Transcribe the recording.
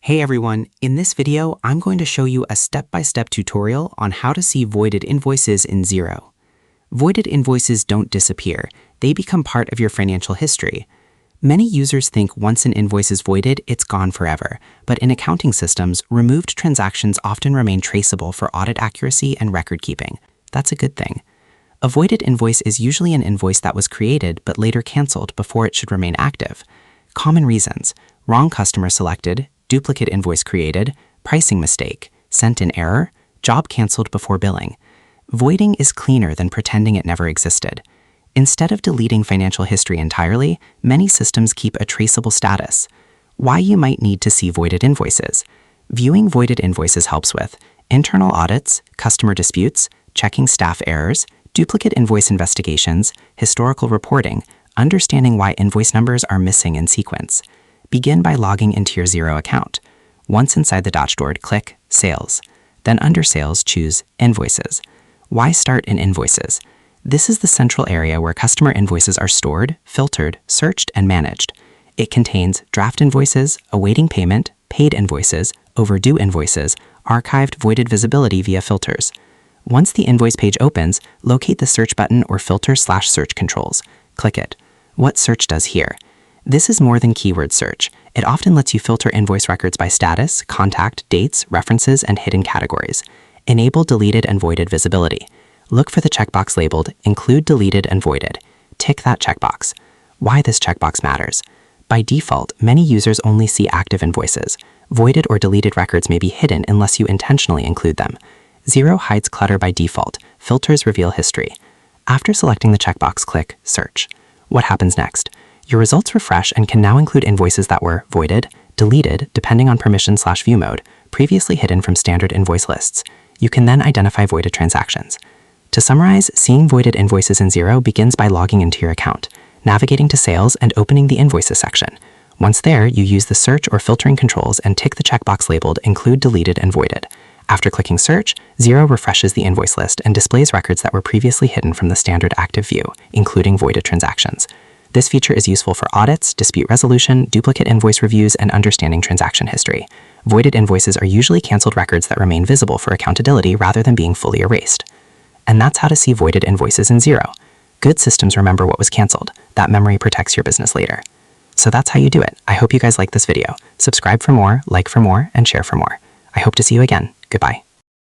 Hey everyone, in this video, I'm going to show you a step-by-step tutorial on how to see voided invoices in Xero. Voided invoices don't disappear, they become part of your financial history. Many users think once an invoice is voided, it's gone forever, but in accounting systems, removed transactions often remain traceable for audit accuracy and record keeping. That's a good thing. A voided invoice is usually an invoice that was created but later canceled before it should remain active. Common reasons: wrong customer selected, duplicate invoice created, pricing mistake, sent in error, job canceled before billing. Voiding is cleaner than pretending it never existed. Instead of deleting financial history entirely, many systems keep a traceable status. Why you might need to see voided invoices. Viewing voided invoices helps with internal audits, customer disputes, checking staff errors, duplicate invoice investigations, historical reporting, understanding why invoice numbers are missing in sequence. Begin by logging into your Xero account. Once inside the dashboard, click Sales. Then under Sales, choose Invoices. Why start in Invoices? This is the central area where customer invoices are stored, filtered, searched, and managed. It contains draft invoices, awaiting payment, paid invoices, overdue invoices, archived voided visibility via filters. Once the invoice page opens, locate the search button or filter/search controls. Click it. What search does here? This is more than keyword search. It often lets you filter invoice records by status, contact, dates, references, and hidden categories. Enable deleted and voided visibility. Look for the checkbox labeled Include Deleted and Voided. Tick that checkbox. Why this checkbox matters. By default, many users only see active invoices. Voided or deleted records may be hidden unless you intentionally include them. Xero hides clutter by default. Filters reveal history. After selecting the checkbox, click Search. What happens next? Your results refresh and can now include invoices that were voided, deleted, depending on permission/view mode, previously hidden from standard invoice lists. You can then identify voided transactions. To summarize, seeing voided invoices in Xero begins by logging into your account, navigating to Sales, and opening the Invoices section. Once there, you use the search or filtering controls and tick the checkbox labeled Include Deleted and Voided. After clicking Search, Xero refreshes the invoice list and displays records that were previously hidden from the standard active view, including voided transactions. This feature is useful for audits, dispute resolution, duplicate invoice reviews, and understanding transaction history. Voided invoices are usually canceled records that remain visible for accountability rather than being fully erased. And that's how to see voided invoices in Xero. Good systems remember what was canceled. That memory protects your business later. So that's how you do it. I hope you guys like this video. Subscribe for more, like for more, and share for more. I hope to see you again. Goodbye.